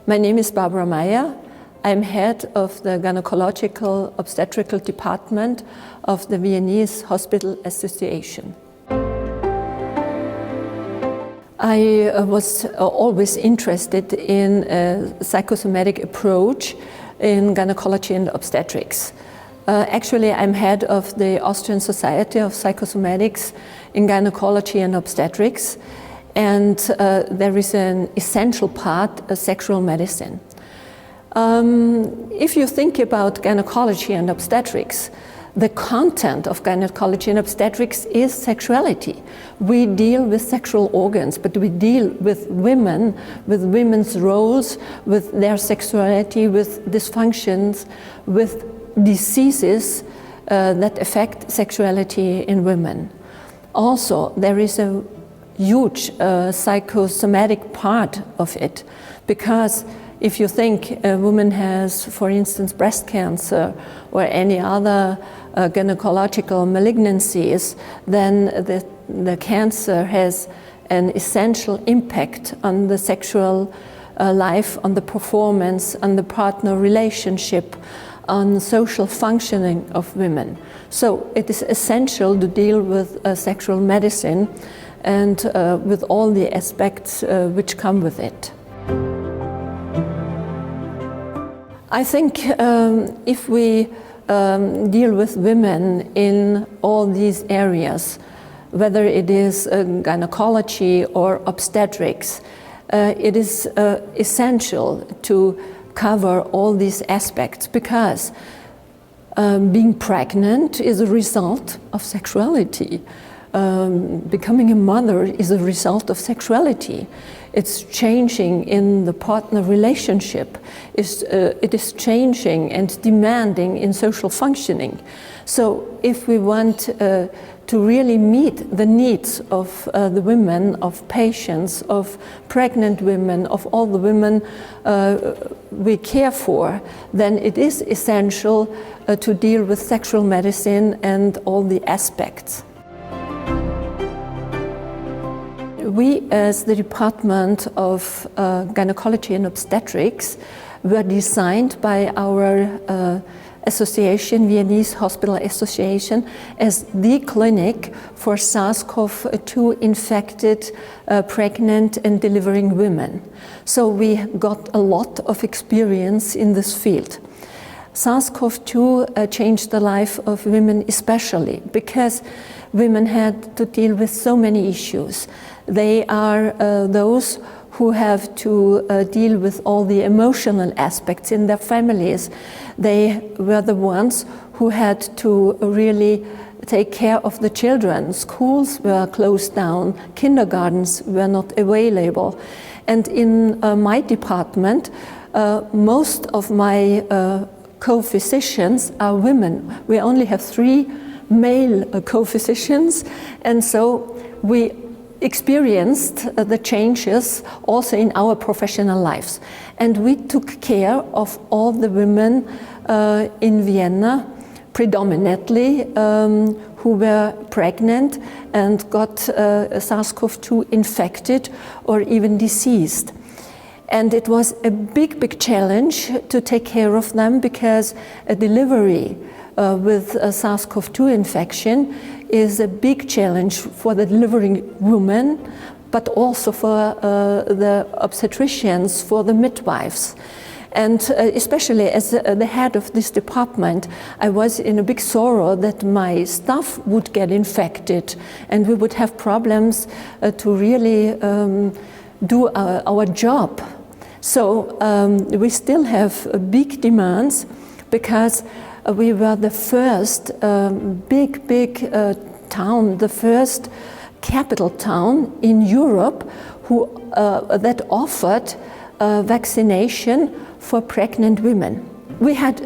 My name is Barbara Maier. I'm head of the Gynecological Obstetrical Department of the Viennese Hospital Association. I was always interested in a psychosomatic approach in gynecology and obstetrics. Actually, I'm head of the Austrian Society of Psychosomatics in Gynecology and Obstetrics, and there is an essential part, sexual medicine. If you think about gynecology and obstetrics, the content of gynecology and obstetrics is sexuality. We deal with sexual organs, but we deal with women, with women's roles, with their sexuality, with dysfunctions, with diseases that affect sexuality in women. Also, there is a huge psychosomatic part of it, because if you think a woman has, for instance, breast cancer or any other gynecological malignancies, then the cancer has an essential impact on the sexual life, on the performance, on the partner relationship, on social functioning of women. So it is essential to deal with sexual medicine and with all the aspects which come with it. I think if we deal with women in all these areas, whether it is gynecology or obstetrics, it is essential to cover all these aspects, because being pregnant is a result of sexuality. Becoming a mother is a result of sexuality. It's changing in the partner relationship. It is changing and demanding in social functioning. So if we want to really meet the needs of the women, of patients, of pregnant women, of all the women we care for, then it is essential to deal with sexual medicine and all the aspects. We, as the Department of Gynecology and Obstetrics, were designed by our association, Viennese Hospital Association, as the clinic for SARS-CoV-2 infected pregnant and delivering women. So we got a lot of experience in this field. SARS-CoV-2 changed the life of women especially because women had to deal with so many issues. They are those who have to deal with all the emotional aspects in their families. They were the ones who had to really take care of the children. Schools were closed down, kindergartens were not available. And in my department, most of my co-physicians are women. We only have 3 male co-physicians, and so we experienced the changes also in our professional lives. And we took care of all the women in Vienna, predominantly who were pregnant and got SARS-CoV-2 infected or even deceased. And it was a big challenge to take care of them, because a delivery with a SARS-CoV-2 infection is a big challenge for the delivering woman, but also for the obstetricians, for the midwives. And especially as the head of this department, I was in a big sorrow that my staff would get infected and we would have problems to really do our job. So we still have big demands, because we were the first big town, the first capital town in Europe that offered vaccination for pregnant women. We had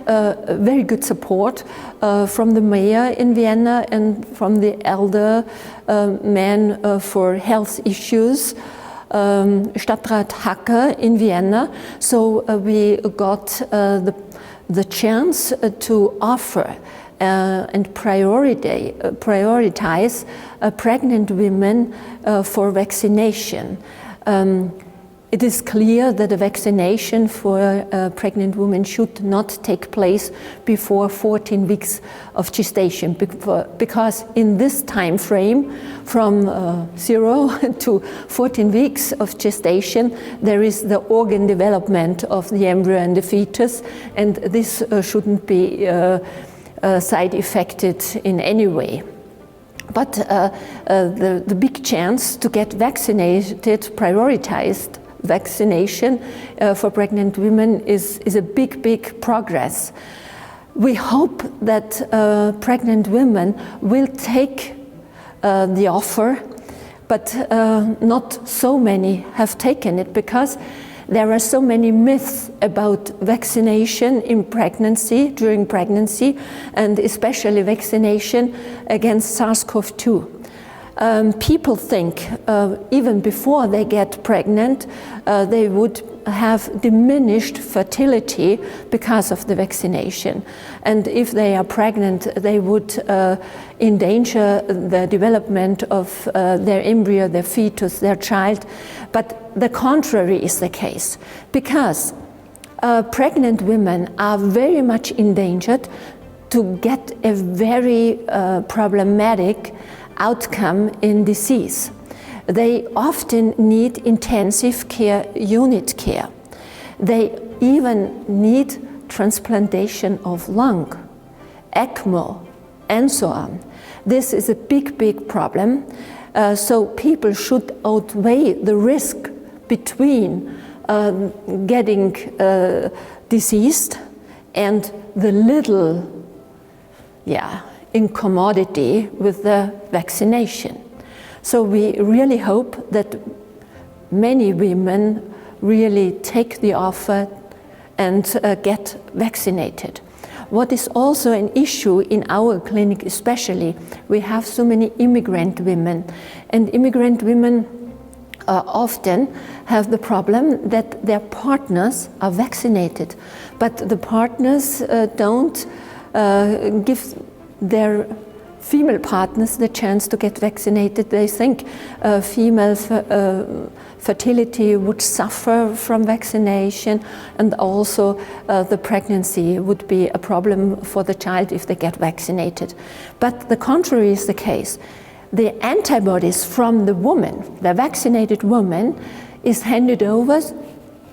very good support from the mayor in Vienna and from the elder man for health issues, Stadtrat Hacker in Vienna. So we got the chance to offer and prioritize pregnant women for vaccination. it is clear that a vaccination for pregnant women should not take place before 14 weeks of gestation, because in this time frame, from 0 to 14 weeks of gestation, there is the organ development of the embryo and the fetus, and this shouldn't be side effected in any way. But the big chance to get vaccinated, prioritized vaccination for pregnant women is a big progress. We hope that pregnant women will take the offer, but not so many have taken it, because there are so many myths about vaccination in pregnancy, during pregnancy, and especially vaccination against SARS-CoV-2. People think even before they get pregnant, they would have diminished fertility because of the vaccination. And if they are pregnant, they would endanger the development of their embryo, their fetus, their child. But the contrary is the case, because pregnant women are very much endangered to get a very problematic outcome in disease. They often need intensive care, unit care. They even need transplantation of lung, ECMO, and so on. This is a big problem. So people should outweigh the risk between getting diseased and the little incommodity with the vaccination. So we really hope that many women really take the offer and get vaccinated. What is also an issue in our clinic especially, we have so many immigrant women, and immigrant women often have the problem that their partners are vaccinated, but the partners don't give their female partners the chance to get vaccinated. They think female fertility would suffer from vaccination, and also the pregnancy would be a problem for the child if they get vaccinated. But the contrary is the case. The antibodies from the woman, the vaccinated woman, is handed over,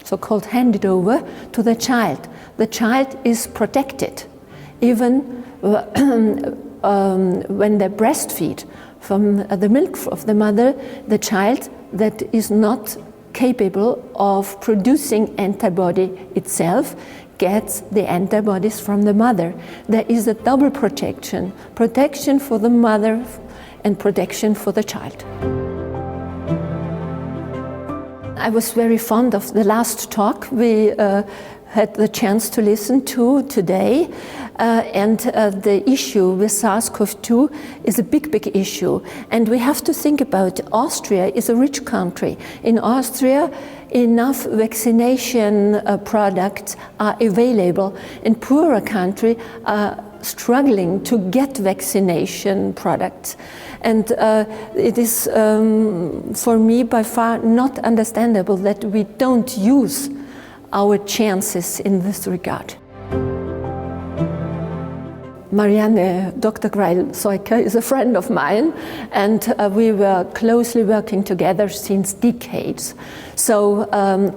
so-called handed over, to the child. The child is protected, even when they breastfeed from the milk of the mother. The child that is not capable of producing antibody itself gets the antibodies from the mother. There is a double protection for the mother and protection for the child. I was very fond of the last talk we had the chance to listen to today, and the issue with SARS-CoV-2 is a big issue, and we have to think about Austria is a rich country. In Austria, enough vaccination products are available. In poorer country are struggling to get vaccination products, and it is for me by far not understandable that we don't use our chances in this regard. Marianne, Dr. Greil-Seuker, is a friend of mine, and we were closely working together since decades. So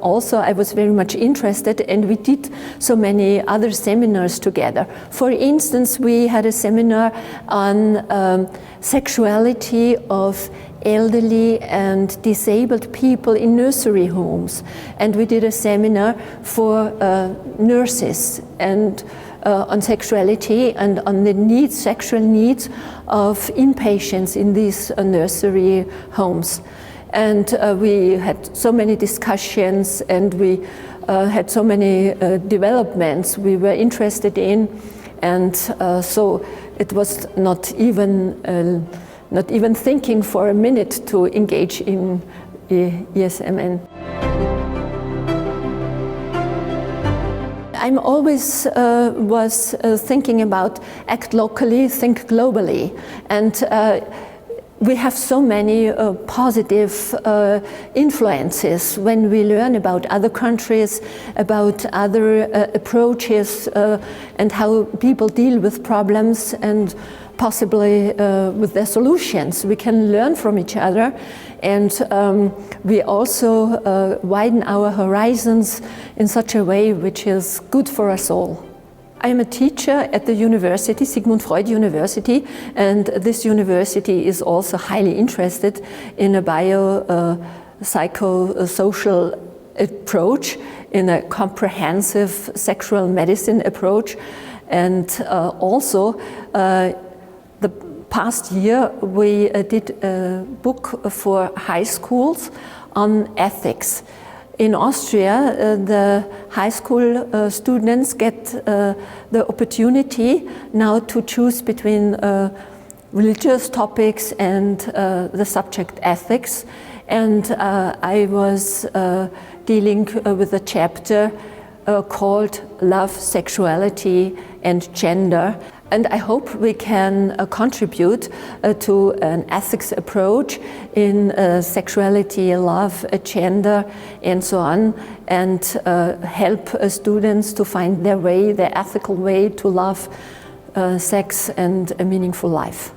also I was very much interested, and we did so many other seminars together. For instance, we had a seminar on sexuality of elderly and disabled people in nursery homes, and we did a seminar for nurses and on sexuality and on the sexual needs of inpatients in these nursery homes. And we had so many discussions, and we had so many developments we were interested in, and so it was not even thinking for a minute to engage in ESMN. I'm always was thinking about act locally, think globally, and we have so many positive influences when we learn about other countries, about other approaches and how people deal with problems and possibly with their solutions. We can learn from each other, and we also widen our horizons in such a way which is good for us all. I am a teacher at the university, Sigmund Freud University, and this university is also highly interested in a biopsychosocial approach, in a comprehensive sexual medicine approach. And also, the past year we did a book for high schools on ethics. In Austria, the high school students get the opportunity now to choose between religious topics and the subject ethics. And I was dealing with a chapter called Love, Sexuality and Gender. And I hope we can contribute to an ethics approach in sexuality, love, gender, and so on, and help students to find their way, their ethical way to love, sex, and a meaningful life.